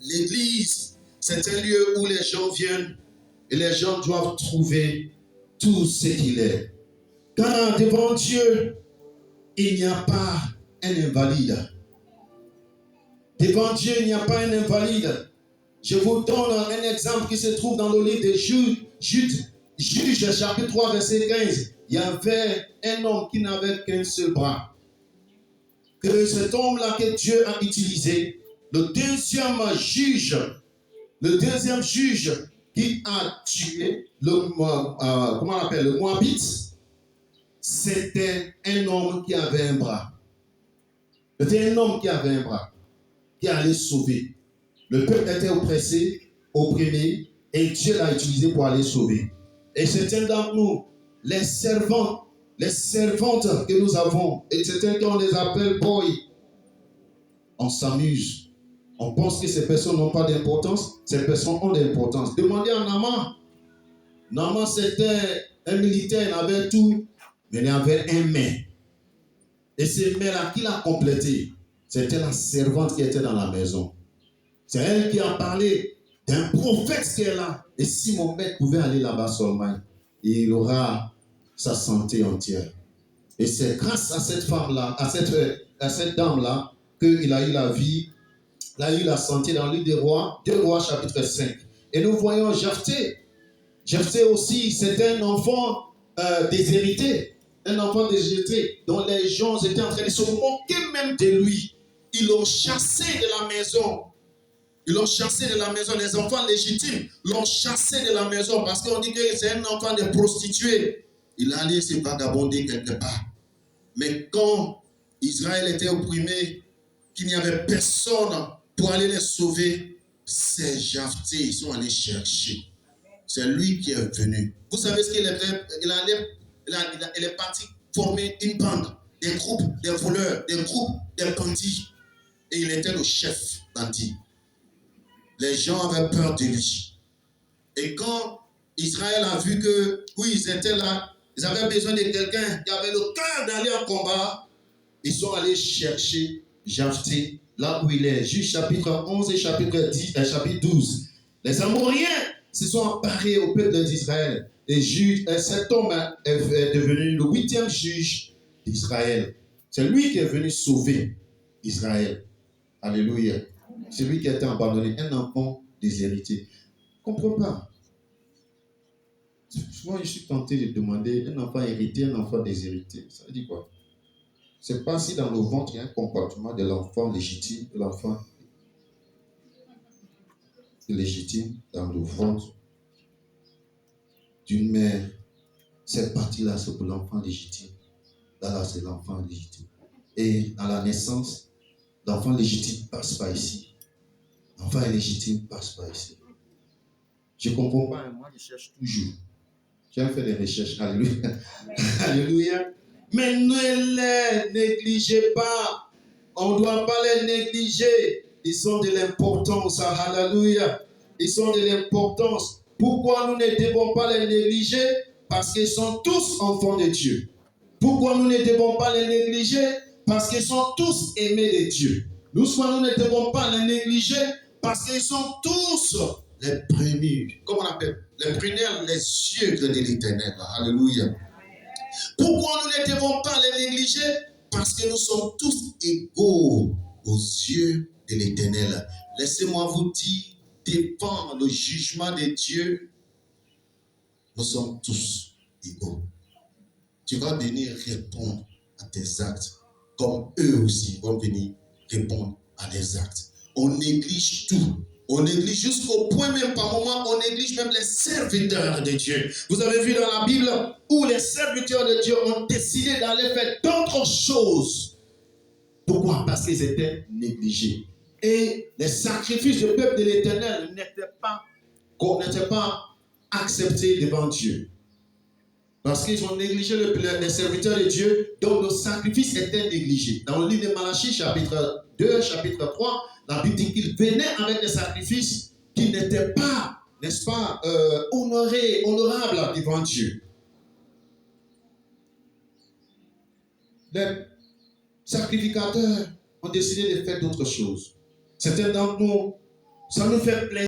l'église, c'est un lieu où les gens viennent et les gens doivent trouver tout ce qu'il est. Car devant Dieu, il n'y a pas un invalide. Devant Dieu, il n'y a pas un invalide. Je vous donne un exemple qui se trouve dans le livre de Juge, chapitre 3, verset 15. Il y avait un homme qui n'avait qu'un seul bras. Que cet homme-là que Dieu a utilisé, le deuxième juge qui a tué le Moabite, c'était un homme qui avait un bras. C'était un homme qui avait un bras, qui allait sauver. Le peuple était oppressé, opprimé, et Dieu l'a utilisé pour aller sauver. Et certains d'entre nous, les servantes que nous avons, et certains qu'on les appelle boy, on s'amuse. On pense que ces personnes n'ont pas d'importance. Ces personnes ont de l'importance. Demandez à Naaman. Naaman, c'était un militaire, il avait tout, mais il avait un main. Et ce main-là, qui l'a complété? C'était la servante qui était dans la maison. C'est elle qui a parlé d'un prophète qui est là. Et si mon maître pouvait aller là-bas seulement, il aura sa santé entière. Et c'est grâce à cette femme-là, à cette dame-là, qu'il a eu la vie, il a eu la santé dans le livre des Rois, 2 Rois chapitre 5. Et nous voyons Jephthé. Jephthé aussi, c'est un enfant déshérité. Un enfant déshérité dont les gens étaient en train de se moquer même de lui. Ils l'ont chassé de la maison. Ils l'ont chassé de la maison. Les enfants légitimes l'ont chassé de la maison parce qu'on dit que c'est un enfant de prostituée. Il allait se vagabonder quelque part. Mais quand Israël était opprimé, qu'il n'y avait personne pour aller les sauver, c'est Jephthé, ils sont allés chercher. C'est lui qui est venu. Vous savez ce qu'il est fait? Il est parti former une bande, des groupes, des voleurs, des groupes, des bandits. Et il était le chef bandit. Les gens avaient peur de lui. Et quand Israël a vu que, oui, ils étaient là, ils avaient besoin de quelqu'un qui avait le cœur d'aller en combat, ils sont allés chercher Jephthé là où il est. Juge chapitre 11 et chapitre 12. Les Amoréens se sont emparés au peuple d'Israël. Et cet homme est devenu le 8e juge d'Israël. C'est lui qui est venu sauver Israël. Alléluia. C'est lui qui a été abandonné, un enfant déshérité. Je ne comprends pas. Souvent, je suis tenté de demander un enfant hérité, un enfant déshérité. Ça veut dire quoi? C'est pas si dans le ventre il y a un comportement de l'enfant légitime, de l'enfant légitime dans le ventre d'une mère. Cette partie-là, c'est pour l'enfant légitime. Là, c'est l'enfant légitime. Et dans la naissance, l'enfant légitime ne passe pas ici. L'enfant légitime ne passe pas ici. Je ne comprends pas. Moi, je cherche toujours. J'ai fait des recherches. Alléluia. Alléluia. Mais ne les négligez pas. On ne doit pas les négliger. Ils sont de l'importance. Alléluia. Ils sont de l'importance. Pourquoi nous ne devons pas les négliger? Parce qu'ils sont tous enfants de Dieu. Pourquoi nous ne devons pas les négliger? Parce qu'ils sont tous aimés de Dieu. Nous ne devons pas les négliger parce qu'ils sont tous les premiers. Comment on appelle? Les prunelles, les yeux de l'Éternel. Alléluia. Pourquoi nous ne devons pas les négliger? Parce que nous sommes tous égaux aux yeux de l'Éternel. Laissez-moi vous dire, devant le jugement de Dieu, nous sommes tous égaux. Tu vas venir répondre à tes actes, comme eux aussi vont venir répondre à leurs actes. On néglige tout. On néglige jusqu'au point même, par moment, on néglige même les serviteurs de Dieu. Vous avez vu dans la Bible où les serviteurs de Dieu ont décidé d'aller faire d'autres choses. Pourquoi? Parce qu'ils étaient négligés. Et les sacrifices du peuple de l'Éternel n'étaient pas acceptés devant Dieu. Parce qu'ils ont négligé les serviteurs de Dieu, donc le sacrifice était négligé. Dans le livre de Malachie, chapitre 2, chapitre 3, la Bible dit qu'ils venaient avec des sacrifices qui n'étaient pas, n'est-ce pas, honorables devant Dieu. Les sacrificateurs ont décidé de faire d'autres choses. Certains d'entre nous, Ça nous fait plaisir.